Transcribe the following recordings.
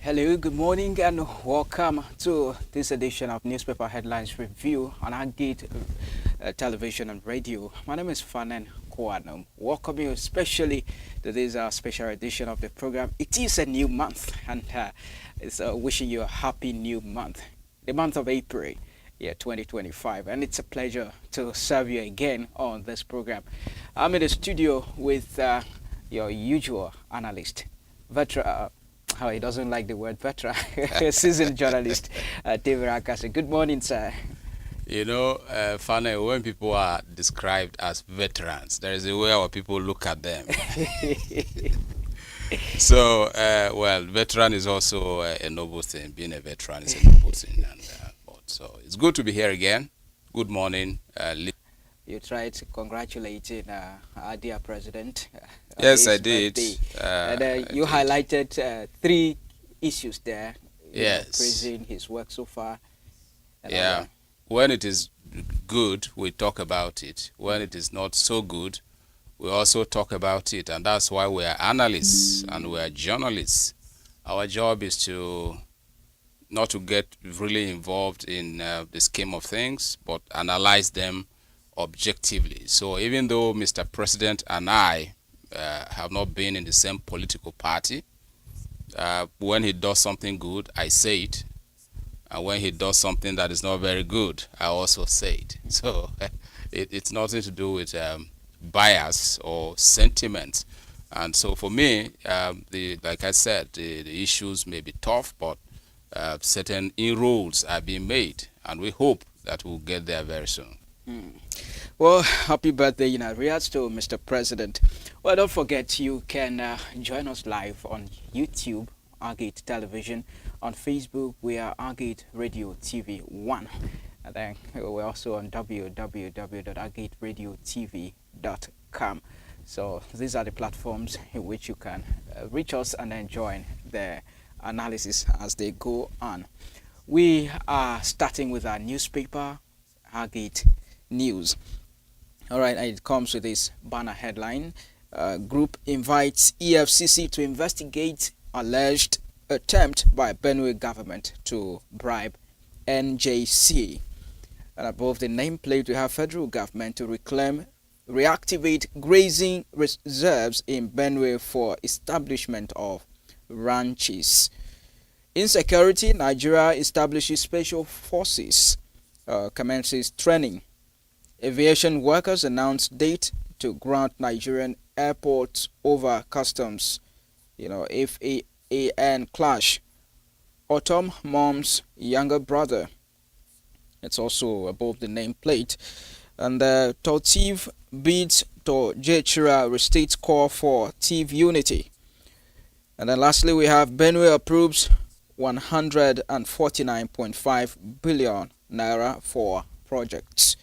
Hello, good morning, and welcome to this edition of Newspaper Headlines Review on Agate Television and Radio. My name is Fanen Kwanum. Welcome you especially to this special edition of the program. It is a new month, and it's wishing you a happy new month, the month of April, 2025. And it's a pleasure to serve you again on this program. I'm in the studio with your usual analyst, veteran. How he doesn't like the word veteran, seasoned journalist, David Akase. Good morning, sir. Funny, when people are described as veterans, there is a way our people look at them. So, veteran is also a noble thing. Being a veteran is a noble thing. So, it's good to be here again. Good morning. You tried congratulating our dear president. Yes, I did. And you highlighted three issues there. Yes. Praising his work so far. Yeah. When it is good, we talk about it. When it is not so good, we also talk about it. And that's why we are analysts and we are journalists. Our job is to not to get really involved in the scheme of things, but analyze them objectively. So even though Mr. President and I have not been in the same political party, when he does something good, I say it. And when he does something that is not very good, I also say it. So it's nothing to do with bias or sentiment. And so for me, like I said, the issues may be tough, but certain inroads are being made. And we hope that we'll get there very soon. Well, happy birthday in advance to Mr. President. Well, don't forget you can join us live on YouTube, Agate Television. On Facebook, we are Agate Radio TV 1. And then we're also on www.agateradiotv.com. So these are the platforms in which you can reach us and then join the analysis as they go on. We are starting with our newspaper, Agate News. All right, and it comes with this banner headline. Group invites EFCC to investigate alleged attempt by Benue government to bribe NJC. And above the nameplate, we have federal government to reactivate grazing reserves in Benue for establishment of ranches. Insecurity, Nigeria establishes special forces, commences training. Aviation workers announce date to grant Nigerian airports over customs. FAAN clash. Autumn mom's younger brother. It's also above the nameplate. And Totiv bids to Jechira restates call for TIV unity. And then lastly, we have Benue approves 149.5 billion naira for projects.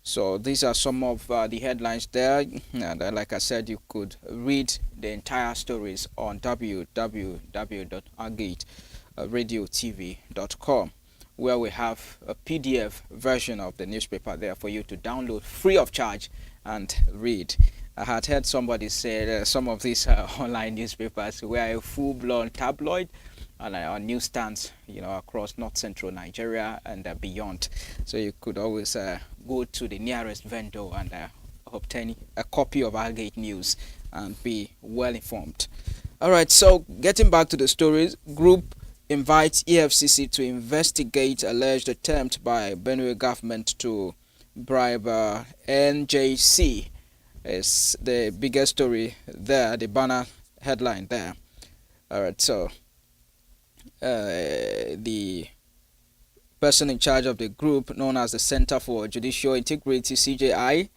So these are some of the headlines there, and like I said, you could read the entire stories on www.agateradiotv.com, where we have a PDF version of the newspaper there for you to download free of charge and read. I had heard somebody say some of these online newspapers were a full-blown tabloid and on newsstands, across north central Nigeria and beyond. So you could always go to the nearest vendor and obtain a copy of Agate News and be well informed. All right, so getting back to the stories, group invites EFCC to investigate alleged attempt by Benue government to bribe NJC. Is the biggest story there, the banner headline there. All right, so the person in charge of the group known as the Center for Judicial Integrity, CJI,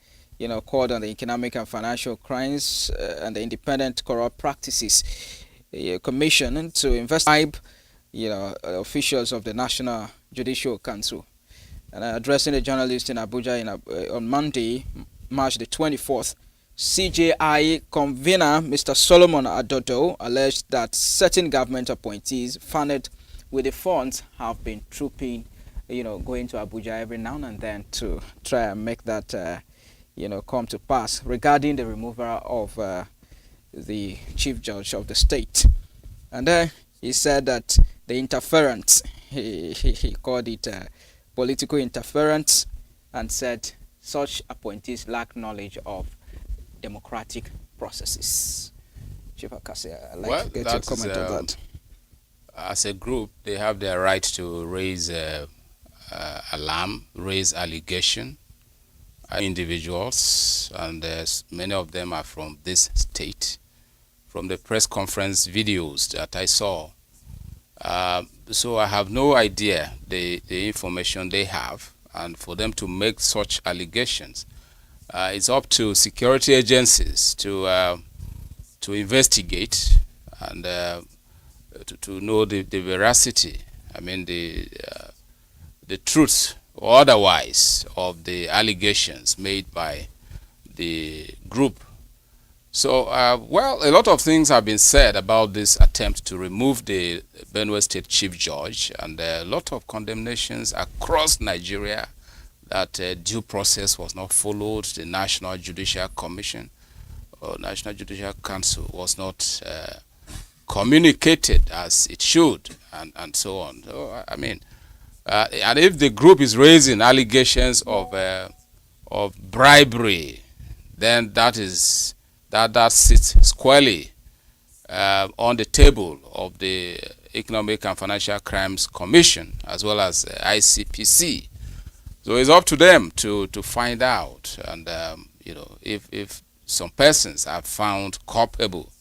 called on the Economic and Financial Crimes and the Independent Corrupt Practices Commission to investigate officials of the National Judicial Council. And addressing a journalist in Abuja on Monday, March the 24th, CJI convener Mr. Solomon Adodo alleged that certain government appointees funded with the funds have been trooping, going to Abuja every now and then to try and make that, come to pass regarding the removal of the chief judge of the state. And He said that the interference, he called it political interference, and said such appointees lack knowledge of democratic processes. Chief Akasi, I'd like to get your comment on that. As a group, they have their right to raise alarm, raise allegation. Individuals, and many of them are from this state, from the press conference videos that I saw. So I have no idea the information they have, and for them to make such allegations, it's up to security agencies to investigate and to know the veracity. I mean the truth or otherwise of the allegations made by the group. So, well, a lot of things have been said about this attempt to remove the Benue State Chief Judge, and a lot of condemnations across Nigeria that due process was not followed. The National Judicial Commission or National Judicial Council was not communicated as it should, and so on. So, I mean, and if the group is raising allegations of bribery, then that sits squarely on the table of the Economic and Financial Crimes Commission as well as ICPC. So it's up to them to find out, and you know, if some persons are found culpable,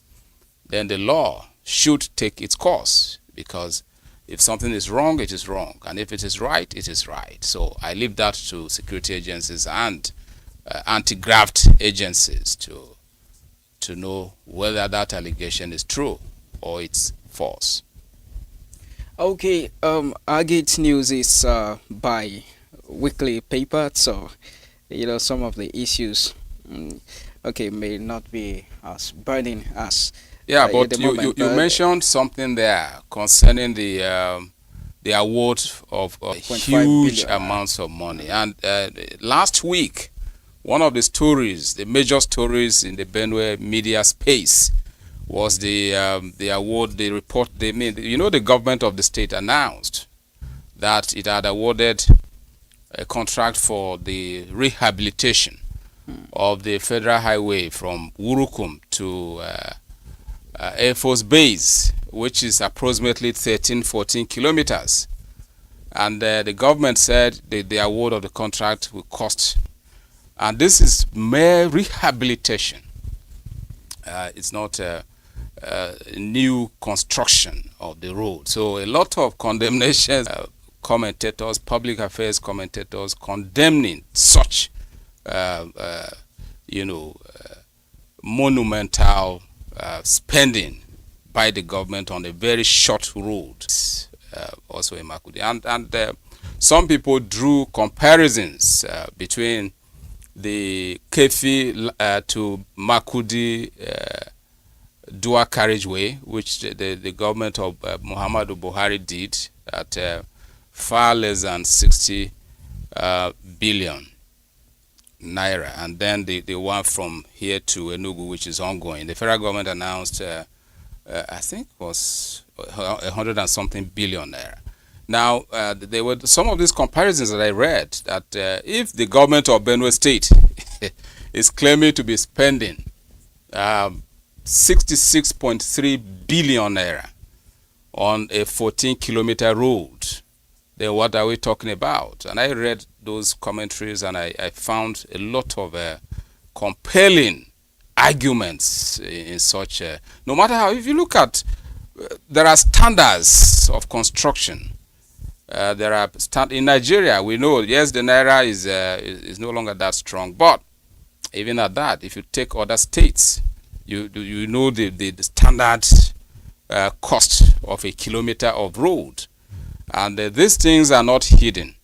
then the law should take its course, because if something is wrong, it is wrong. And if it is right, it is right. So I leave that to security agencies and anti-graft agencies to know whether that allegation is true or it's false. Okay, Agate News is by weekly paper, so you know some of the issues, okay, may not be as burning as. Yeah, but you mentioned something there concerning the award of huge amounts of money. And last week, one of the stories, the major stories in the Benue media space, was the award, the report they made. You know, the government of the state announced that it had awarded a contract for the rehabilitation of the federal highway from Urukum to Air Force Base, which is approximately 13-14 kilometers. And the government said the award of the contract will cost, and this is mere rehabilitation. It's not a new construction of the road. So a lot of condemnations, commentators, public affairs commentators condemning such, monumental spending by the government on a very short road, also in Makudi. And some people drew comparisons between the Kefi to Makudi dual carriageway, which the government of Muhammadu Buhari did at far less than 60 billion naira, and then the one from here to Enugu, which is ongoing. The federal government announced, I think it was 100 and something billion naira. Now, there were some of these comparisons that I read that if the government of Benue State is claiming to be spending 66.3 billion naira on a 14-kilometer road, then what are we talking about? And I read those commentaries, and I found a lot of compelling arguments in such no matter how, if you look at, there are standards of construction. There are in Nigeria, we know, yes, the naira is no longer that strong, but even at that, if you take other states, you know the standard cost of a kilometer of road, and these things are not hidden.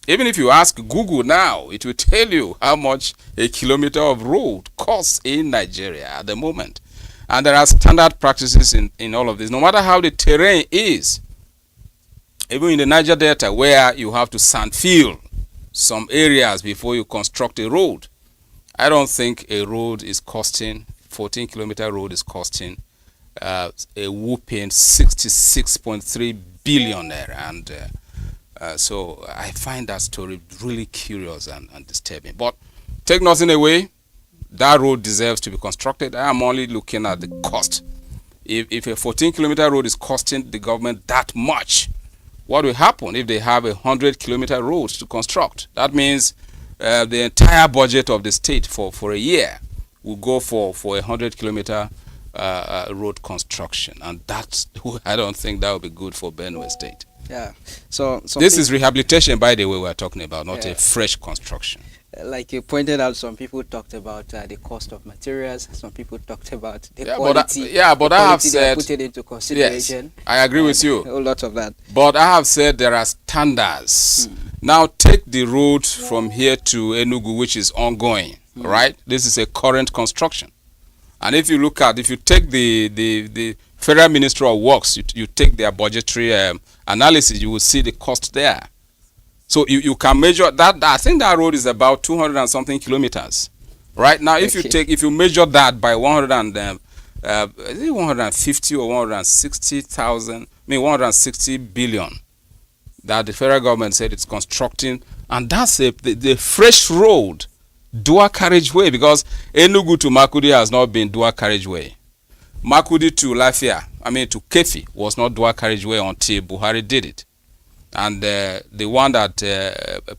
Even if you ask Google now, it will tell you how much a kilometer of road costs in Nigeria at the moment. And there are standard practices in all of this, no matter how the terrain is. Even in the Niger Delta, where you have to sand fill some areas before you construct a road, I don't think a road is costing, 14-kilometer road is costing a whooping 66.3 billion naira. And so I find that story really curious and disturbing. But take nothing away, that road deserves to be constructed. I am only looking at the cost. If a 14-kilometer road is costing the government that much, what will happen if they have 100-kilometer roads to construct? That means the entire budget of the state for a year will go for 100-kilometer road construction, and that's I don't think that would be good for Benue State. Yeah. So this is rehabilitation, by the way, we're talking about, not a fresh construction. Like you pointed out, some people talked about the cost of materials. Some people talked about the quality. But I have said, put it into consideration. Yes, I agree with you. A whole lot of that. But I have said there are standards. Now take the road from here to Enugu, which is ongoing, right? This is a current construction. And if you take the Federal Ministry of Works, you take their budgetary analysis, you will see the cost there. So you can measure that. I think that road is about 200 and something kilometers, right? Now, if you measure that by 150 or 160 billion that the federal government said it's constructing, and that's the fresh road, dual carriageway, because Enugu to Makudi has not been dual carriageway. Makudi to Lafia, to Kefi was not dual carriageway until Buhari did it. And the one that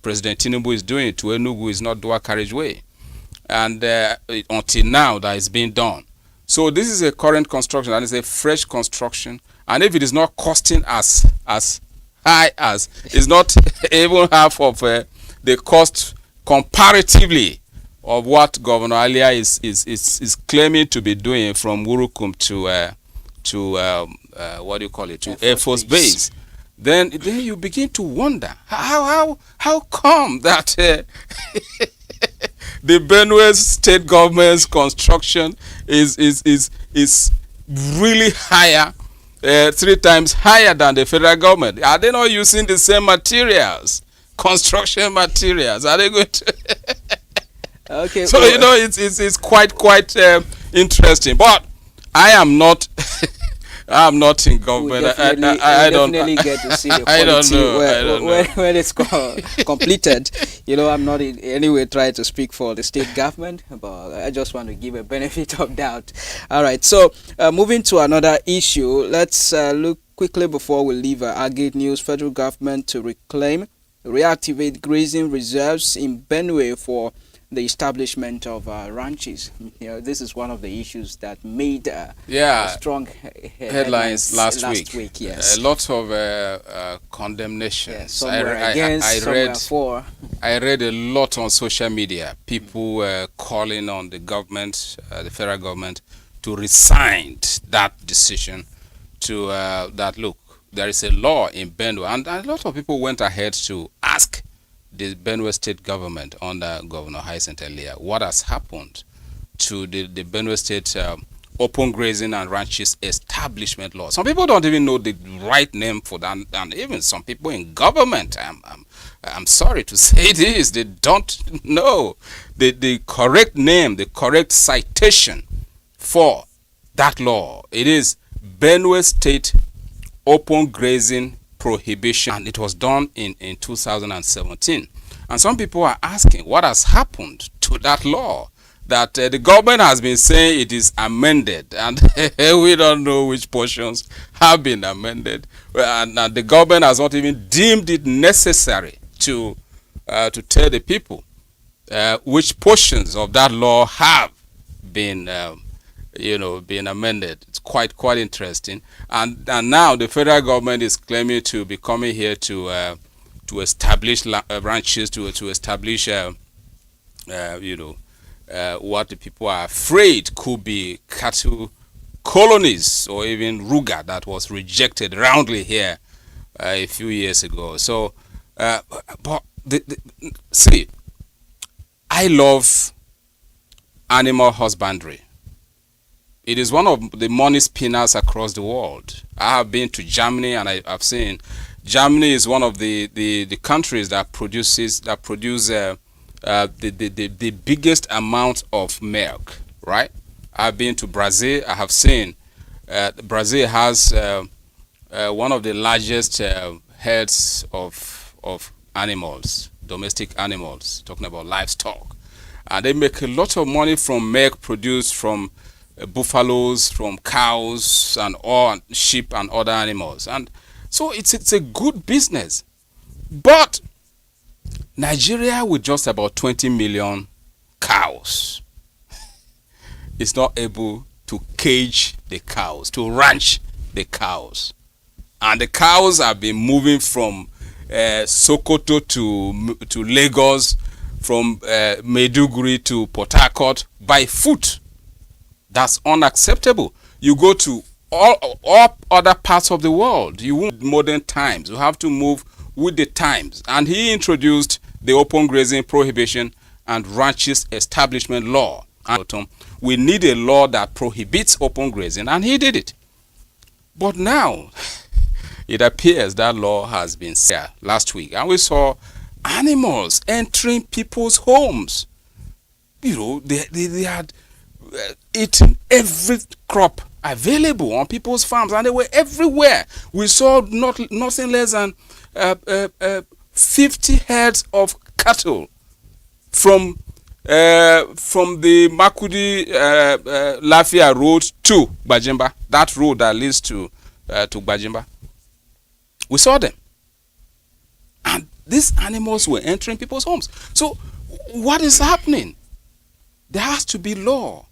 President Tinubu is doing to Enugu is not dual carriageway. And until now, that is being done. So this is a current construction, and it's a fresh construction. And if it is not costing as high as, it's not even half of the cost comparatively of what Governor Alia is claiming to be doing from Wurukum to what do you call it, to Air Force Base. Then you begin to wonder how come that the Benue state government's construction is really higher, 3 times higher than the federal government. Are they not using the same materials, construction materials? Are they going to? Okay. So it's quite interesting. But I am not. I'm not in government. I don't get to see the quality when it's completed. I'm not in any way trying to speak for the state government, but I just want to give a benefit of doubt. All right. So moving to another issue, let's look quickly before we leave Agate News. Federal government to reactivate grazing reserves in Benue for the establishment of ranches. This is one of the issues that made strong headlines last week. Yes, a lot of condemnations. Some were against, some were for. I read a lot on social media. People calling on the government, the federal government, to resign that decision. To that look, there is a law in Benue, and a lot of people went ahead to ask the Benue state government under Governor Hyacinth Elia what has happened to the Benue state open grazing and ranches establishment law. Some people don't even know the right name for that, and even some people in government, I'm sorry to say this, they don't know the correct name, the correct citation for that law. It is Benue State Open Grazing Prohibition, and it was done in 2017. And some people are asking what has happened to that law that the government has been saying it is amended, and we don't know which portions have been amended, and the government has not even deemed it necessary to tell the people which portions of that law have been being amended. It's quite interesting, and now the federal government is claiming to be coming here to establish ranches, to establish what the people are afraid could be cattle colonies, or even Ruga that was rejected roundly here a few years ago. So but see, I love animal husbandry. It is one of the money spinners across the world. I have been to Germany, and I've seen Germany is one of the countries that produce the biggest amount of milk, right? I've been to Brazil. I have seen Brazil has one of the largest herds of animals, domestic animals, talking about livestock. And they make a lot of money from milk produced from buffaloes, from cows, and all sheep and other animals. And so it's a good business. But Nigeria, with just about 20 million cows, is not able to cage the cows, to ranch the cows. And the cows have been moving from Sokoto to Lagos, from Maiduguri to Port Harcourt by foot. That's unacceptable. You go to all other parts of the world, you won't modern times. You have to move with the times. And he introduced the open grazing prohibition and ranches establishment law. And we need a law that prohibits open grazing, and he did it. But now, it appears that law has been set last week, and we saw animals entering people's homes. You know, they had eaten every crop available on people's farms, and they were everywhere. We saw nothing less than 50 heads of cattle from the Makudi Lafia road to Gbajimba, that road that leads to Gbajimba. We saw them, and these animals were entering people's homes. So what is happening? There has to be law.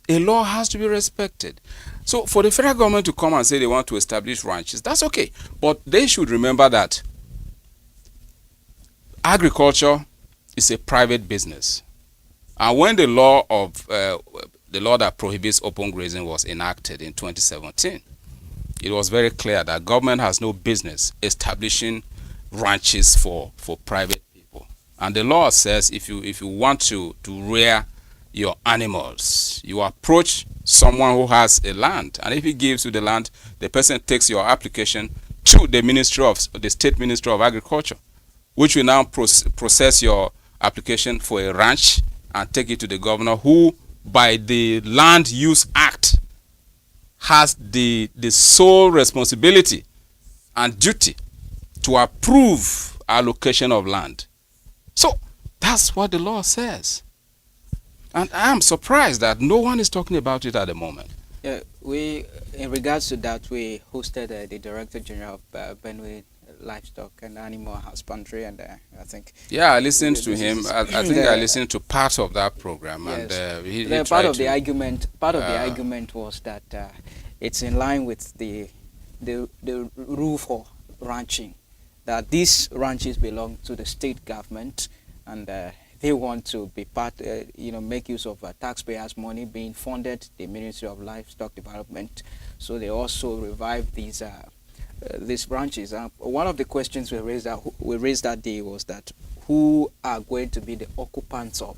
A law has to be respected. So for the federal government to come and say they want to establish ranches, that's okay. But they should remember that agriculture is a private business. And when the law that prohibits open grazing was enacted in 2017, it was very clear that government has no business establishing ranches for private people. And the law says if you want to rear your animals, you approach someone who has a land, and if he gives you the land, the person takes your application to the State Ministry of Agriculture, which will now process your application for a ranch and take it to the governor, who by the Land Use Act has the sole responsibility and duty to approve allocation of land. So that's what the law says. And I am surprised that no one is talking about it at the moment. Yeah, in regards to that, we hosted the Director General of Benue Livestock and Animal Husbandry, and I think... Yeah, I listened to him. I think I listened to part of that program. Yes. And he part of the argument was that it's in line with the rule for ranching, that these ranches belong to the state government, and they want to be make use of taxpayers' money being funded, the Ministry of Livestock Development. So they also revive these branches. One of the questions we raised that day was that who are going to be the occupants of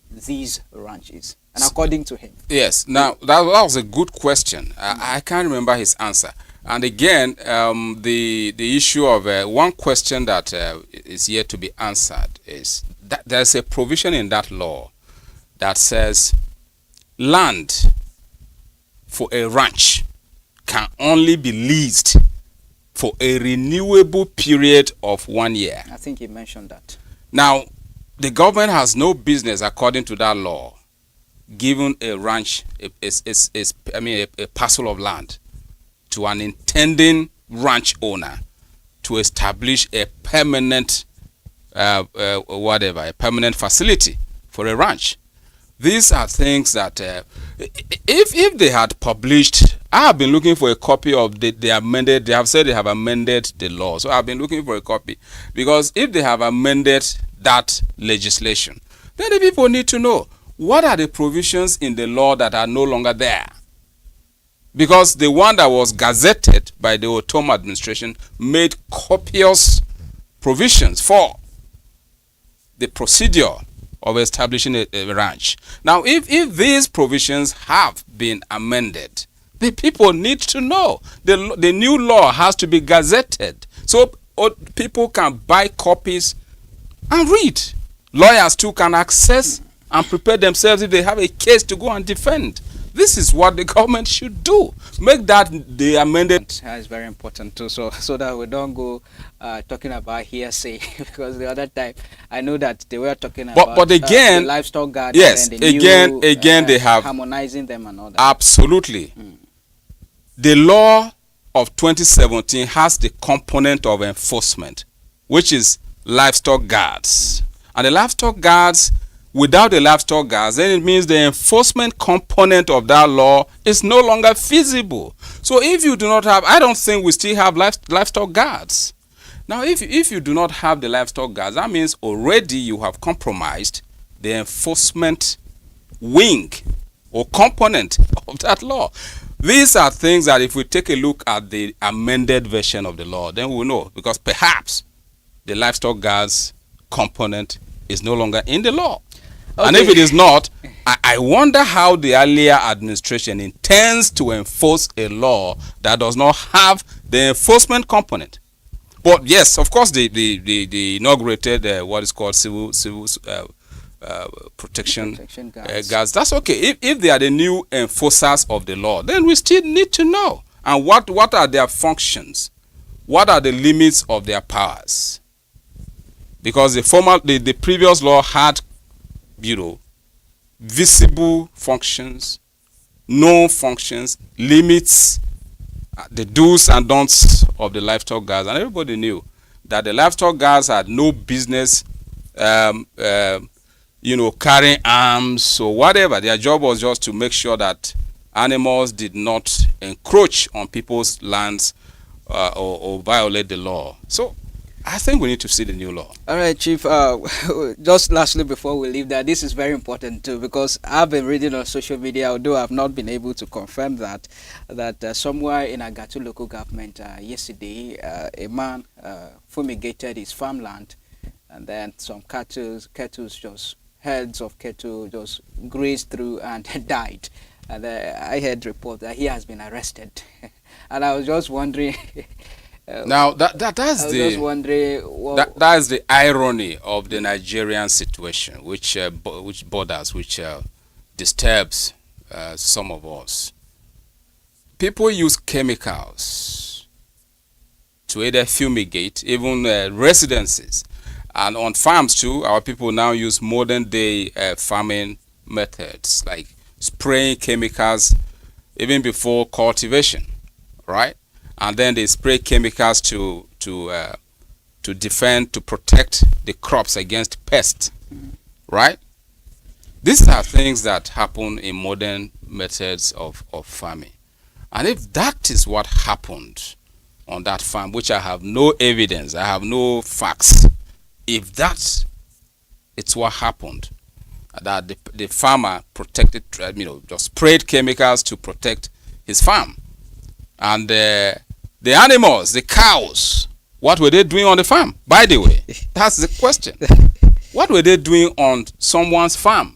these ranches? And according to him, yes. Now that was a good question. I can't remember his answer. And again, the issue of one question that is yet to be answered is that there's a provision in that law that says land for a ranch can only be leased for a renewable period of 1 year. I think he mentioned that. Now, the government has no business, according to that law, giving a ranch, a parcel of land to an intending ranch owner to establish a permanent a permanent facility for a ranch. These are things that if they had published, I have been looking for a copy of they have said they have amended the law, so I've been looking for a copy, because if they have amended that legislation, then the people need to know what are the provisions in the law that are no longer there. Because the one that was gazetted by the Otom administration made copious provisions for the procedure of establishing a ranch. Now, if these provisions have been amended, the people need to know. The new law has to be gazetted so people can buy copies and read. Lawyers too can access and prepare themselves if they have a case to go and defend This is what the government should do. Make that the amended. It's very important too, so that we don't go talking about hearsay because the other time I know that they were talking about But again, the livestock guard. yes, and the again they have harmonizing them and all that. Absolutely. The law of 2017 has the component of enforcement, which is livestock guards. And the livestock guards, without the livestock guards, then it means the enforcement component of that law is no longer feasible. So if you do not have, I don't think we still have livestock guards. Now, if you do not have the livestock guards, that means already you have compromised the enforcement wing or component of that law. These are things that if we take a look at the amended version of the law, then we'll know, because perhaps the livestock guards component is no longer in the law. Okay. And if it is not, I wonder how the earlier administration intends to enforce a law that does not have the enforcement component. But yes, of course, they inaugurated what is called civil protection guards. That's okay. If they are the new enforcers of the law, then we still need to know. And what are their functions? What are the limits of their powers? Because the previous law had, visible functions, known functions, limits, the do's and don'ts of the livestock guards, and everybody knew that the livestock guards had no business carrying arms or whatever. Their job was just to make sure that animals did not encroach on people's lands or violate the law. So I think we need to see the new law. All right, Chief. Just lastly, before we leave that, this is very important too, because I've been reading on social media, although I've not been able to confirm that somewhere in Agatu local government yesterday, a man fumigated his farmland, and then some herds of cattle just grazed through and died. And I heard report that he has been arrested. And I was just wondering. Now that's the irony of the Nigerian situation, which disturbs some of us. People use chemicals to either fumigate even residences, and on farms too. Our people now use modern day farming methods like spraying chemicals even before cultivation, right? And then they spray chemicals to defend, to protect the crops against pests, right? These are things that happen in modern methods of farming. And if that is what happened on that farm, which I have no evidence, I have no facts, if that's it's what happened, that the farmer protected, just sprayed chemicals to protect his farm, and the animals, the cows, what were they doing on the farm? By the way, that's the question. What were they doing on someone's farm?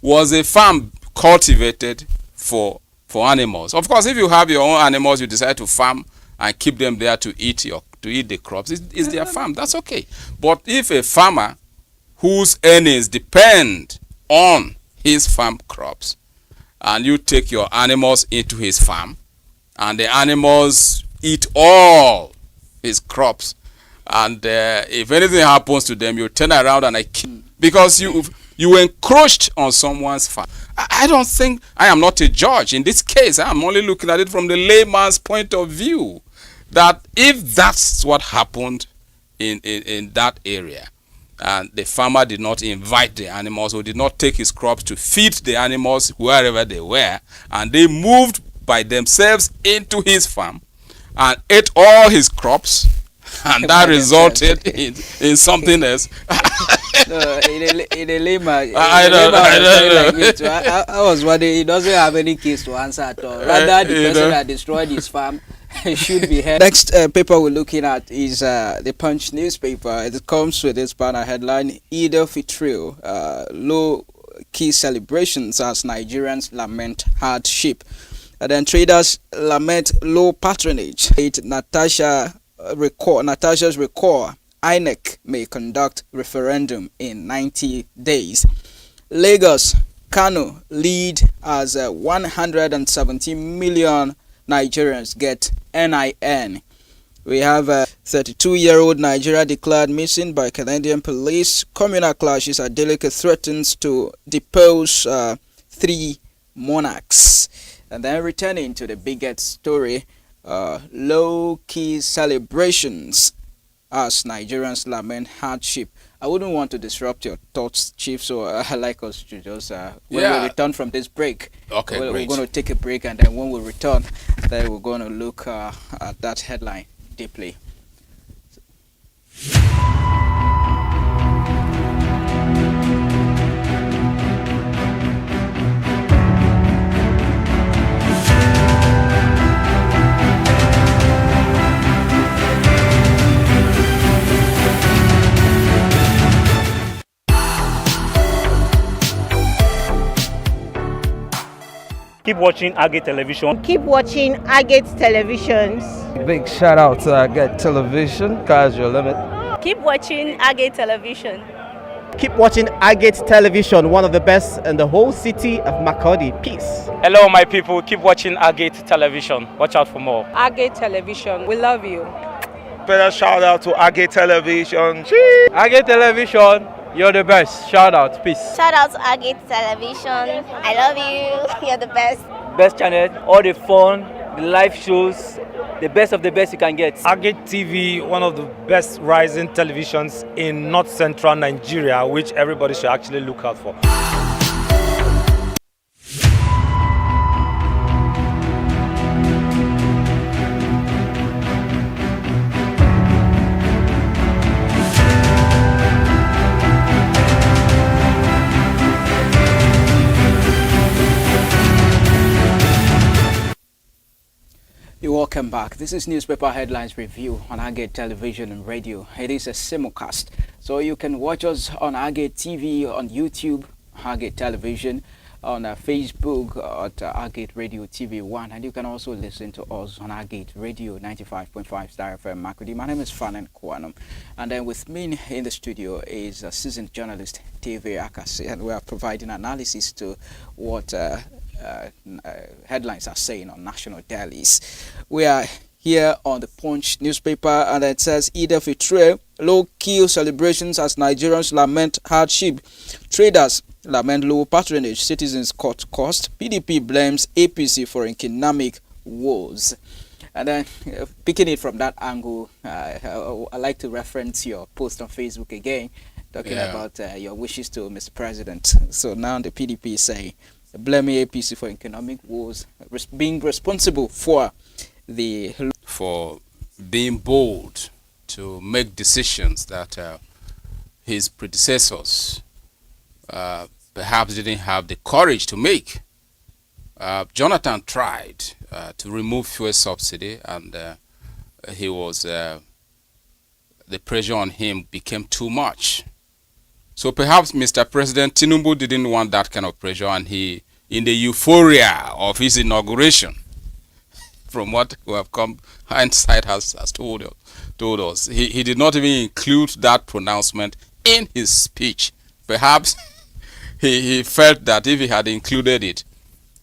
Was a farm cultivated for animals? Of course, if you have your own animals, you decide to farm and keep them there to eat the crops. It's their farm. That's okay. But if a farmer whose earnings depend on his farm crops, and you take your animals into his farm, and the animals eat all his crops, and if anything happens to them, you turn around and kill, because you encroached on someone's farm. I don't think, I am not a judge in this case. I am only looking at it from the layman's point of view, that if that's what happened in that area, and the farmer did not invite the animals or did not take his crops to feed the animals wherever they were, and they moved by themselves into his farm and ate all his crops, and that resulted in something else. No, in a layman, I was wondering, he doesn't have any case to answer at all. Rather, the person that destroyed his farm should be held. Next paper we're looking at is the Punch newspaper. It comes with this banner headline: Eid al-Fitr, low-key celebrations as Nigerians lament hardship. And then traders lament low patronage. Natasha's recall: INEC may conduct referendum in 90 days. Lagos, Kano lead as 117 million Nigerians get NIN. We have a 32-year-old Nigeria declared missing by Canadian police. Communal clashes at Adeleke threatens to depose 3 monarchs. And then returning to the biggest story, low-key celebrations as Nigerians lament hardship. I wouldn't want to disrupt your thoughts, Chief, so I'd like us to just, when we return from this break, okay, we're going to take a break, and then when we return, then we're going to look at that headline deeply. Keep watching Agate Television. Keep watching Agate Televisions. Big shout out to Agate Television, Sky's your limit. Keep watching Agate Television. Keep watching Agate Television, one of the best in the whole city of Makurdi. Peace. Hello, my people. Keep watching Agate Television. Watch out for more. Agate Television. We love you. Special shout out to Agate Television. Agate Television, you're the best. Shout out, peace. Shout out to Agate Television. I love you. You're the best. Best channel, all the fun, the live shows, the best of the best you can get. Agate TV, one of the best rising televisions in North Central Nigeria, which everybody should actually look out for. Welcome back. This is Newspaper Headlines Review on Agate Television and Radio. It is a simulcast, so you can watch us on Agate TV, on YouTube, Agate Television, on Facebook at Agate Radio TV 1, and you can also listen to us on Agate Radio 95.5 Star FM Makurdi. My name is Fanan Kwanum, and then with me in the studio is a seasoned journalist, TV Akasi, and we are providing analysis to what headlines are saying on national dailies. We are here on the Punch newspaper, and it says Eid al-Fitr, low-key celebrations as Nigerians lament hardship. Traders lament low patronage. Citizens cut cost. PDP blames APC for economic woes. And then, picking it from that angle, I like to reference your post on Facebook again, talking about your wishes to Mr. President. So now the PDP is saying, blaming APC for economic woes, being responsible for being bold to make decisions that his predecessors perhaps didn't have the courage to make. Jonathan tried to remove fuel subsidy, and he was the pressure on him became too much. So perhaps Mr. President Tinubu didn't want that kind of pressure, and he, in the euphoria of his inauguration, from what we have come, hindsight has told us, he did not even include that pronouncement in his speech. Perhaps he felt that if he had included it,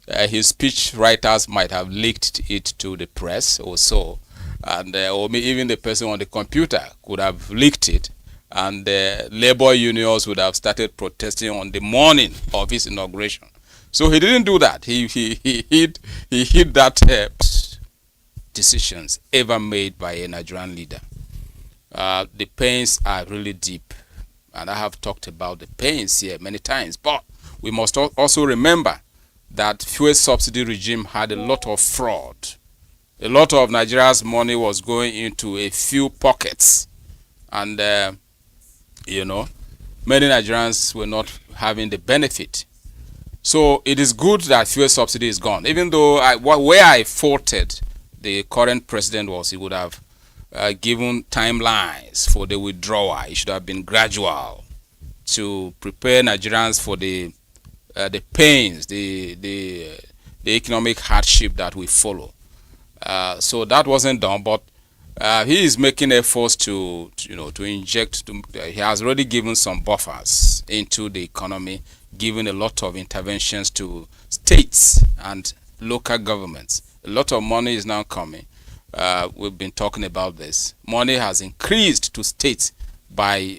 his speech writers might have leaked it to the press or so, and or even the person on the computer could have leaked it, and labor unions would have started protesting on the morning of his inauguration. So he didn't do that. He hid that decisions ever made by a Nigerian leader. The pains are really deep, and I have talked about the pains here many times. But we must also remember that fuel subsidy regime had a lot of fraud. A lot of Nigeria's money was going into a few pockets, and many Nigerians were not having the benefit. So it is good that fuel subsidy is gone. Even though where I faulted the current president was he would have given timelines for the withdrawal. It should have been gradual to prepare Nigerians for the pains, the economic hardship that we follow. So that wasn't done. But he is making efforts to inject. He has already given some buffers into the economy, giving a lot of interventions to states and local governments. A lot of money is now coming. We've been talking about this. Money has increased to states by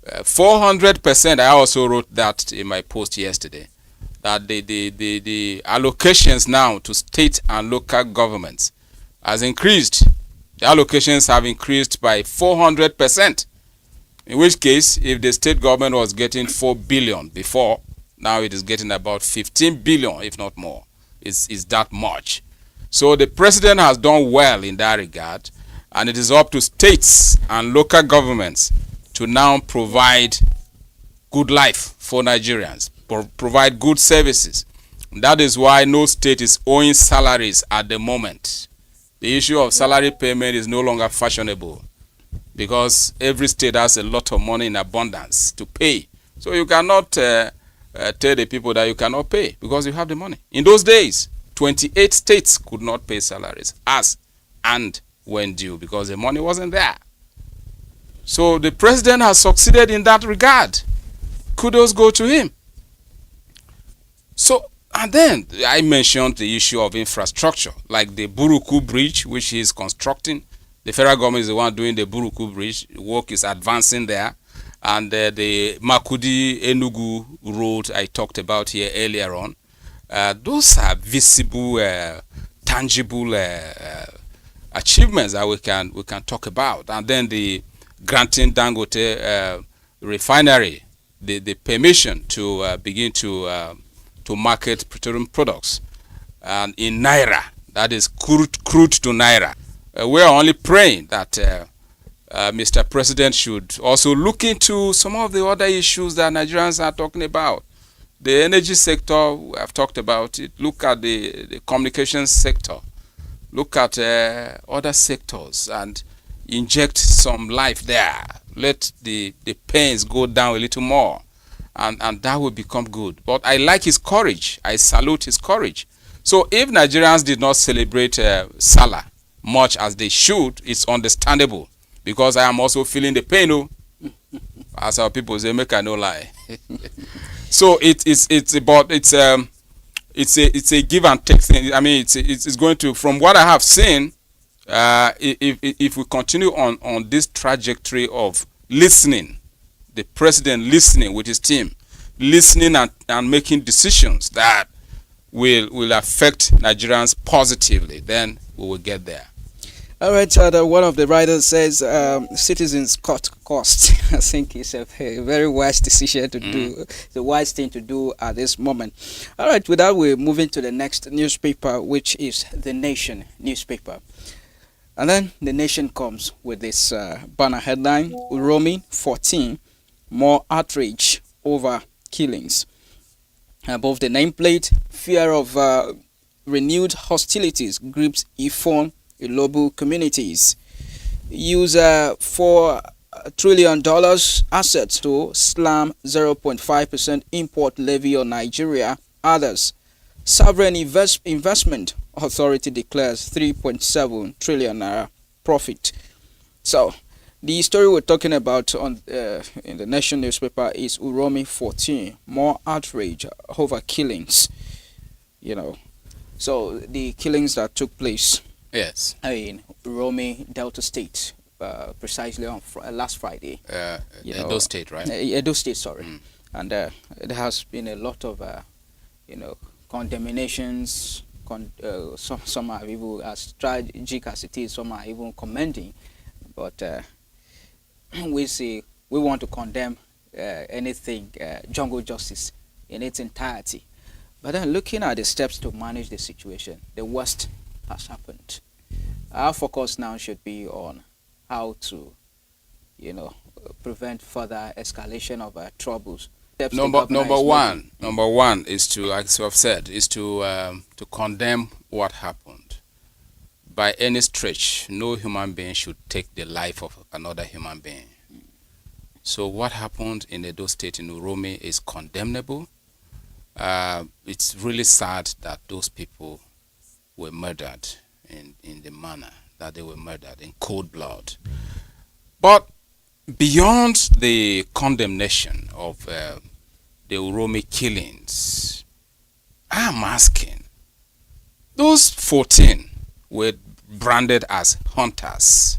400%. I also wrote that in my post yesterday, that the allocations now to state and local governments has increased. The allocations have increased by 400%. In which case, if the state government was getting 4 billion before, now it is getting about 15 billion, if not more. It's that much. So the president has done well in that regard, and it is up to states and local governments to now provide good life for Nigerians, provide good services. That is why no state is owing salaries at the moment. The issue of salary payment is no longer fashionable because every state has a lot of money in abundance to pay. So you cannot tell the people that you cannot pay because you have the money. In those days, 28 states could not pay salaries as and when due because the money wasn't there. So the president has succeeded in that regard. Kudos go to him. So, and then I mentioned the issue of infrastructure, like the Buruku Bridge, which he is constructing. The federal government is the one doing the Buruku Bridge. Work is advancing there. And the Makudi-Enugu road I talked about here earlier on. Those are visible, tangible achievements that we can talk about. And then the granting Dangote refinery the permission to begin to market petroleum products and in naira, that is crude to naira. We are only praying that Mr. President should also look into some of the other issues that Nigerians are talking about. The energy sector, I've talked about it. Look at the communications sector. Look at other sectors and inject some life there. Let the pains go down a little more. And that will become good. But I like his courage. I salute his courage. So if Nigerians did not celebrate Salah much as they should, it's understandable. Because I am also feeling the pain, oh. As our people say, make I no lie. So it's a give and take thing. I mean, it's going to, from what I have seen, if we continue on this trajectory of listening, the president listening with his team, listening and making decisions that will affect Nigerians positively, then we will get there. All right, one of the writers says citizens cut costs. I think it's a very wise decision to do, the wise thing to do at this moment. All right, with that, we're moving to the next newspaper, which is The Nation newspaper. And then The Nation comes with this banner headline, Uromi 14, more outrage over killings. Above the nameplate, fear of renewed hostilities grips Ifon Ilobu communities. Use $4 trillion assets to slam 0.5% import levy on Nigeria. Others. Sovereign Investment Authority declares 3.7 trillion naira profit. So, the story we're talking about on in the Nation newspaper is Uromi 14, more outrage over killings. You know, so the killings that took place. Yes. In Uromi, Delta State, precisely on last Friday. Edo State, right? Edo State, sorry. And there has been a lot of, condemnations. Some are even, as tragic as it is, some are even commending. But we want to condemn anything, jungle justice in its entirety. But then looking at the steps to manage the situation, the worst has happened. Our focus now should be on how to, prevent further escalation of troubles. Number one is to, as you have said, is to condemn what happened. By any stretch, no human being should take the life of another human being. So what happened in Edo State in Uromi is condemnable. It's really sad that those people were murdered in the manner that they were murdered in cold blood. But beyond the condemnation of the Uromi killings, I am asking, those 14 were branded as hunters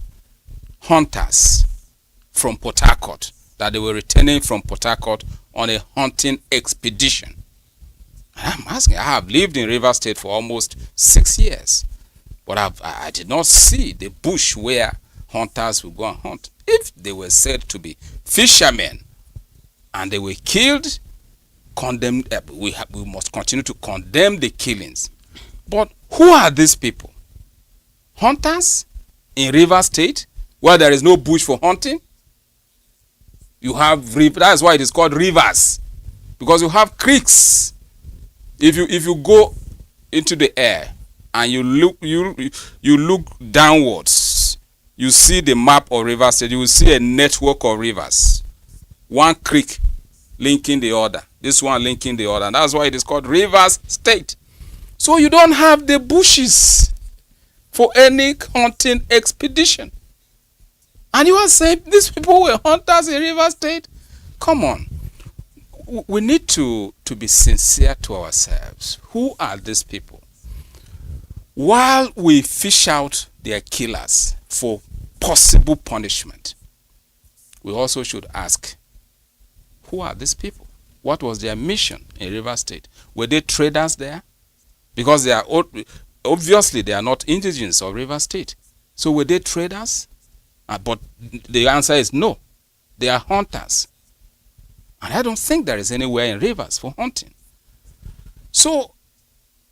from Port Harcourt, that they were returning from Port Harcourt on a hunting expedition. And I'm asking, I have lived in Rivers State for almost 6 years, but I did not see the bush where hunters would go and hunt. If they were said to be fishermen and they were killed, condemned, we must continue to condemn the killings. But who are these people? Hunters in Rivers State, where there is no bush for hunting? You have that's why it is called rivers, because you have creeks. If you go into the air and you look downwards, you see the map of Rivers State. You will see a network of rivers, one creek linking the other, this one linking the other, and that's why it is called Rivers State. So you don't have the bushes for any hunting expedition. And you are saying these people were hunters in Rivers State? Come on. We need to be sincere to ourselves. Who are these people? While we fish out their killers for possible punishment, we also should ask, who are these people? What was their mission in Rivers State? Were they traders there? Because they are obviously they are not indigents of Rivers State. So were they traders? But the answer is no. They are hunters. And I don't think there is anywhere in Rivers for hunting. So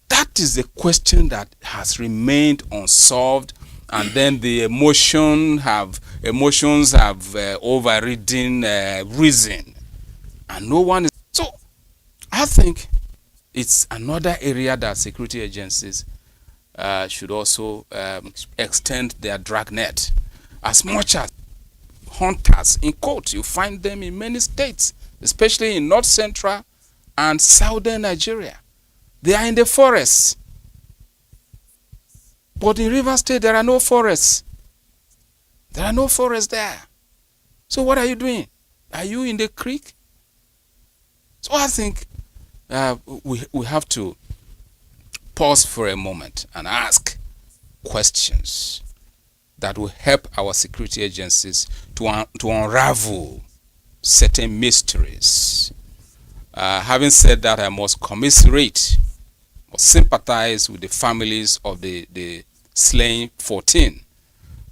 that is the question that has remained unsolved, and then the emotions have overridden reason, and no one is. So I think it's another area that security agencies should also extend their dragnet. As much as hunters, in quotes, you find them in many states, especially in north central and southern Nigeria. They are in the forests. But in Rivers State, there are no forests. There are no forests there. So what are you doing? Are you in the creek? So I think we have to pause for a moment and ask questions that will help our security agencies to unravel certain mysteries. Having said that, I must commiserate or sympathize with the families of the slain 14.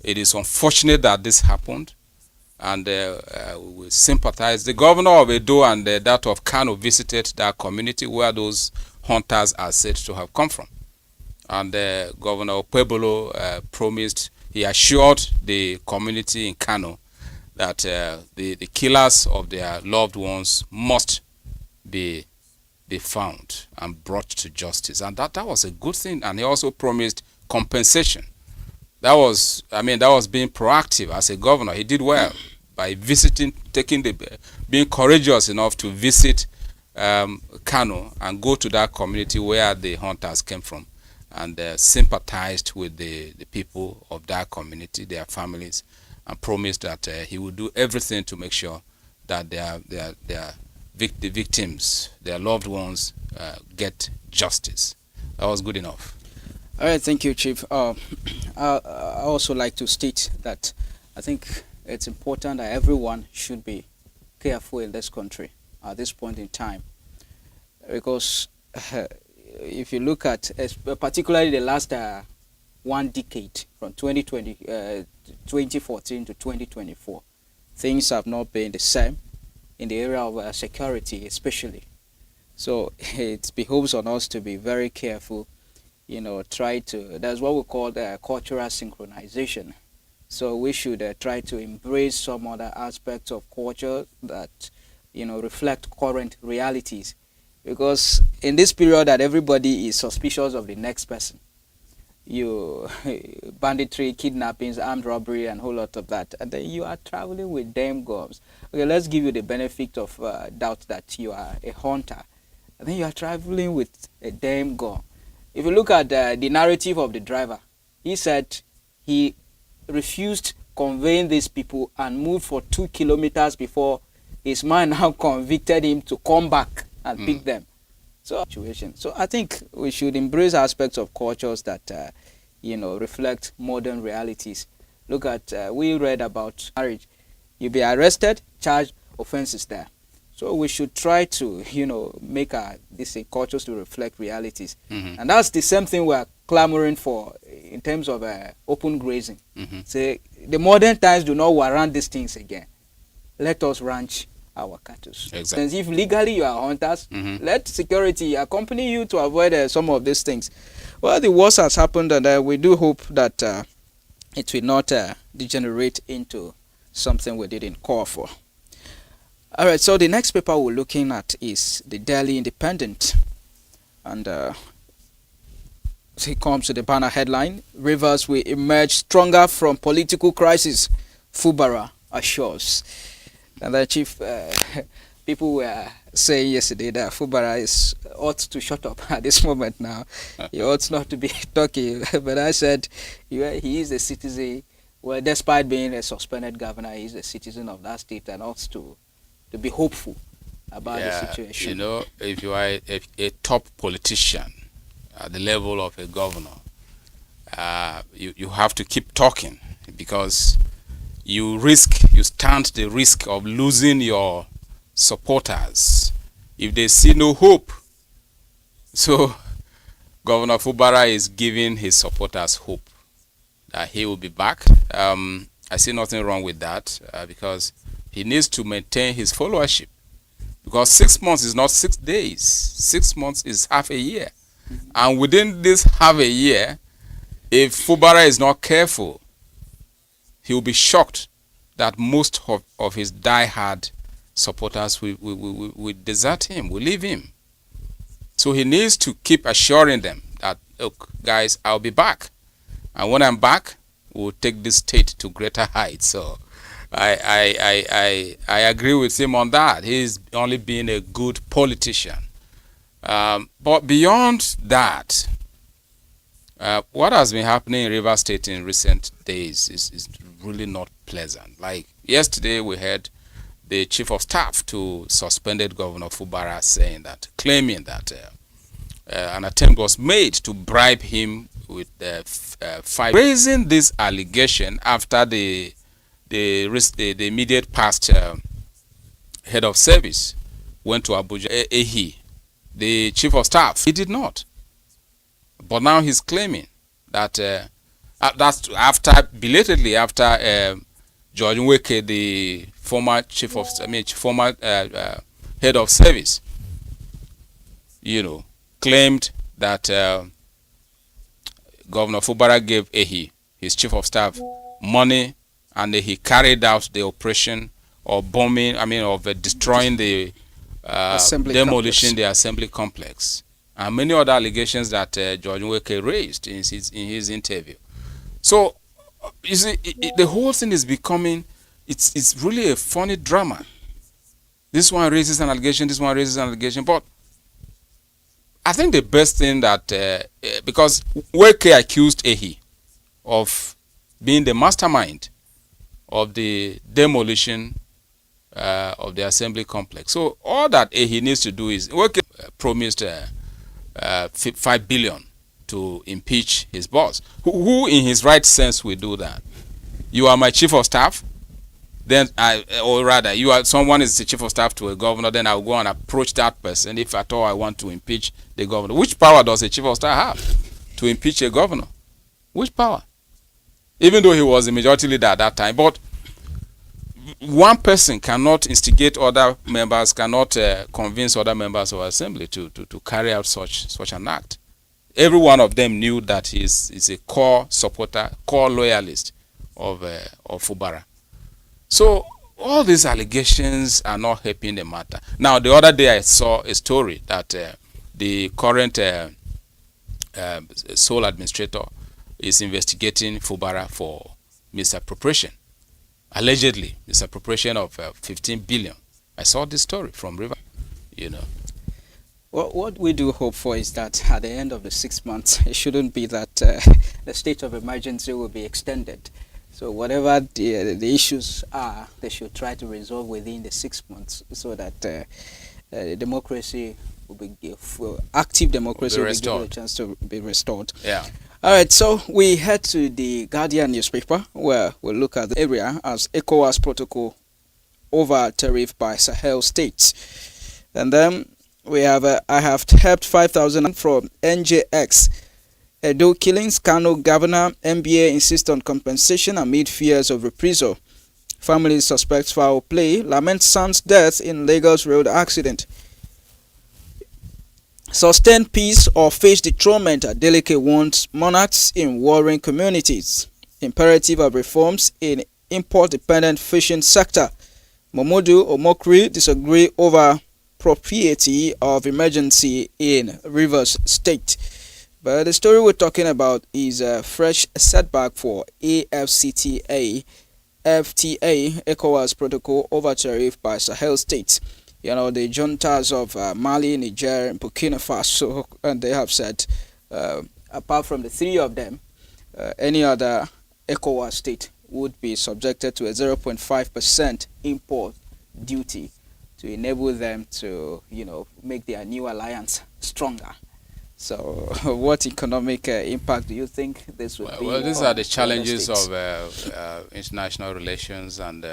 It is unfortunate that this happened, and we sympathize. The governor of Edo and that of Kano visited that community where those hunters are said to have come from. And Governor Okpebholo promised, he assured the community in Kano that the killers of their loved ones must be found and brought to justice. And that was a good thing. And he also promised compensation. That was being proactive as a governor. He did well by visiting, being courageous enough to visit Kano and go to that community where the hunters came from, and sympathized with the people of that community, their families, and promised that he would do everything to make sure that the victims, their loved ones, get justice. That was good enough. All right, thank you, Chief. I also like to state that I think it's important that everyone should be careful in this country at this point in time, because if you look at particularly the last 1 decade, from 2014 to 2024, things have not been the same in the area of security especially. So it behoves on us to be very careful, that's what we call cultural synchronization. So we should try to embrace some other aspects of culture that reflect current realities, because in this period that everybody is suspicious of the next person, banditry, kidnappings, armed robbery, and a whole lot of that, and then you are traveling with damn guns. Okay, let's give you the benefit of doubt that you are a hunter, and then you are traveling with a damn gun. If you look at the narrative of the driver, he said he refused conveying these people and moved for 2 kilometers before his man now convicted him to come back and pick them. So I think we should embrace aspects of cultures that reflect modern realities. Look at we read about marriage. You'll be arrested, charged, offenses there. So we should try to make these cultures to reflect realities, and that's the same thing we're clamoring for in terms of open grazing. Say the modern times do not warrant these things again. Let us ranch our cattle. Exactly. And if legally you are hunters, let security accompany you to avoid some of these things. Well, the worst has happened, and we do hope that it will not degenerate into something we didn't call for. All right, so the next paper we're looking at is the Daily Independent, and it comes to the banner headline: Rivers will emerge stronger from political crisis, Fubara assures. And the chief, people were saying yesterday that Fubara ought to shut up at this moment now. He ought not to be talking. But I said, he is a citizen. Well, despite being a suspended governor, he is a citizen of that state and ought to be hopeful about the situation. If you are a top politician at the level of a governor, you have to keep talking, because you stand the risk of losing your supporters if they see no hope. So Governor Fubara is giving his supporters hope that he will be back. I see nothing wrong with that, because he needs to maintain his followership, because 6 months is not 6 days. 6 months is half a year. And within this half a year, if Fubara is not careful, he will be shocked that most of his die-hard supporters will desert him, will leave him. So he needs to keep assuring them that, look, guys, I'll be back. And when I'm back, we'll take this state to greater heights. So I agree with him on that. He's only being a good politician. But beyond that, what has been happening in Rivers State in recent days is really not pleasant. Like yesterday, we heard the chief of staff to suspended Governor Fubara claiming that an attempt was made to bribe him with raising this allegation after the immediate past head of service went to Abuja. Ehi, the chief of staff, he did not. But now he's claiming that that's belatedly after George Nweke, the former head of service, claimed that Governor Fubara gave Ehi, his chief of staff, money, and he carried out the operation of bombing, of destroying the demolishing the assembly complex, and many other allegations that George Nweke raised in his interview. So you see, the whole thing is becoming, it's really a funny drama. This one raises an allegation, this one raises an allegation, but I think the best thing that, because Nweke accused Ehi of being the mastermind of the demolition of the assembly complex. So all that Ehi needs to do is, Nweke promised 5 billion to impeach his boss. Who in his right sense will do that? You are my chief of staff, then you are someone is the chief of staff to a governor, then I'll go and approach that person if at all I want to impeach the governor. Which power does a chief of staff have to impeach a governor? Which power? Even though he was the majority leader at that time. But one person cannot instigate other members, cannot convince other members of assembly to carry out such an act. Every one of them knew that he's a core supporter, core loyalist of Fubara. So all these allegations are not helping the matter. Now, the other day I saw a story that the current sole administrator is investigating Fubara for misappropriation. Allegedly, misappropriation of 15 billion. I saw this story from River, Well, what we do hope for is that at the end of the 6 months, it shouldn't be that the state of emergency will be extended. So whatever the issues are, they should try to resolve within the 6 months so that democracy will be active democracy will be given a chance to be restored. Yeah. All right, so we head to the Guardian newspaper where we'll look at the area as ECOWAS protocol over tariff by Sahel states. And then we have I have helped 5,000 from NJX. Edo killings, Kano governor, NBA insists on compensation amid fears of reprisal. Family suspects foul play, lament son's death in Lagos road accident. Sustain peace or face dethronement, Adeleke wants monarchs in warring communities. Imperative of reforms in import-dependent fishing sector. Momodu Omokri disagree over propriety of emergency in Rivers State. But the story we're talking about is a fresh setback for AFCTA, FTA, ECOWAS protocol over tariff by Sahel states. You know, the juntas of Mali, Niger, and Burkina Faso, and they have said, apart from the three of them, any other ECOWAS state would be subjected to a 0.5% import duty to enable them to, make their new alliance stronger. So, what economic impact do you think this would be? Well, these are the challenges of international relations, and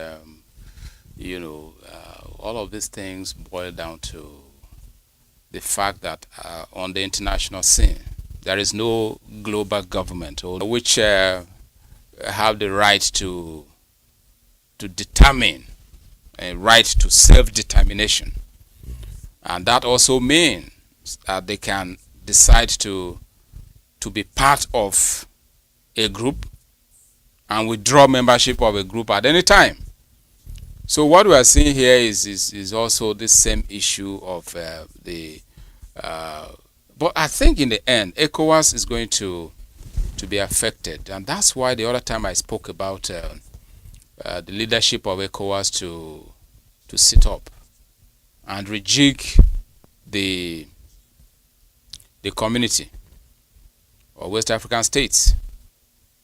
all of these things boil down to the fact that on the international scene, there is no global government which have the right to determine a right to self-determination, and that also means that they can decide to be part of a group and withdraw membership of a group at any time. So what we are seeing here is also the same issue of but I think in the end, ECOWAS is going to be affected, and that's why the other time I spoke about the leadership of ECOWAS to sit up and rejig the community or West African states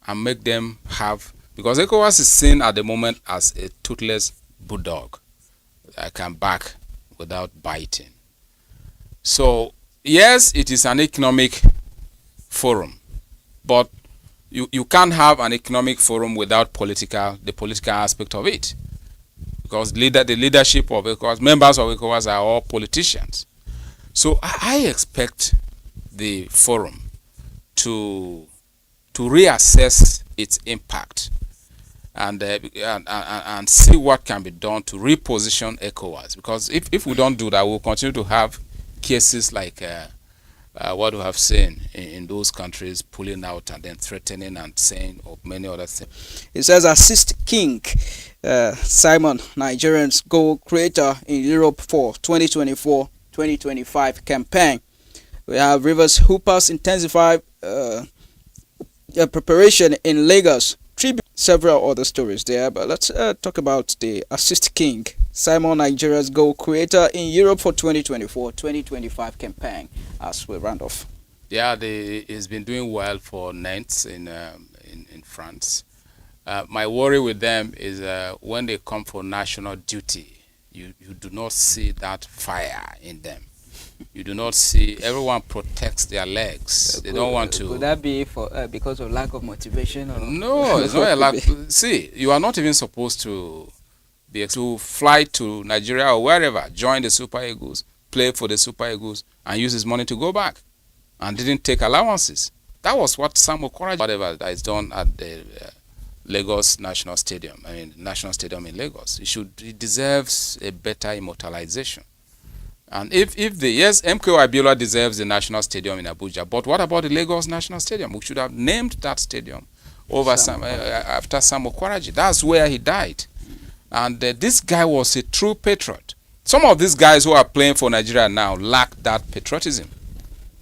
and make them have, because ECOWAS is seen at the moment as a toothless bulldog that can bark without biting. So yes, it is an economic forum, but you can't have an economic forum without the political aspect of it, because the leadership of ECOWAS, members of ECOWAS are all politicians. So I expect the forum to reassess its impact and see what can be done to reposition ECOWAS, because if we don't do that, we'll continue to have cases like what we have seen in those countries, pulling out and then threatening and saying of many other things. It says assist King Simon, Nigerians goal creator in Europe for 2024-2025 campaign. We have Rivers Hoopers intensify preparation in Lagos. Several other stories there, but let's talk about the assist King Simon, Nigeria's goal creator in Europe for 2024-2025 campaign as we round off. Yeah, he's been doing well for Nantes in France. My worry with them is when they come for national duty, you do not see that fire in them. You do not see, everyone protects their legs. They don't want to. Could that be for because of lack of motivation? Or? No, it's not a lack. See, you are not even supposed to be able to fly to Nigeria or wherever, join the Super Eagles, play for the Super Eagles, and use his money to go back, and didn't take allowances. That was what Sam Okoroji, whatever that is done at the Lagos National Stadium. I mean, National Stadium in Lagos. He deserves a better immortalization. And if yes, MKO Abiola deserves the National Stadium in Abuja, but what about the Lagos National Stadium? We should have named that stadium over after Sam Okoroji. That's where he died. And this guy was a true patriot. Some of these guys who are playing for Nigeria now lack that patriotism.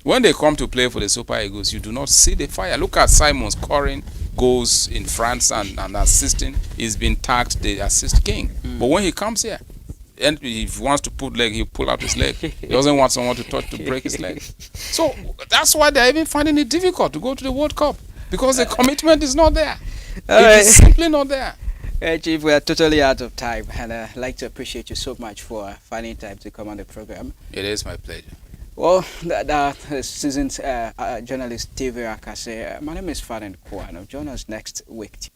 When they come to play for the Super Eagles, you do not see the fire. Look at Simon scoring goals in France and assisting. He's been tagged the assist king. But when he comes here, and if he wants to put leg, he'll pull out his leg. He doesn't want someone to touch to break his leg. So that's why they're even finding it difficult to go to the World Cup. because the commitment is not there. Alright. It is simply not there. Chief, we are totally out of time, and I'd like to appreciate you so much for finding time to come on the program. It is my pleasure. Well, the seasoned journalist TV Akase, my name is Faden Kwano. Join us next week.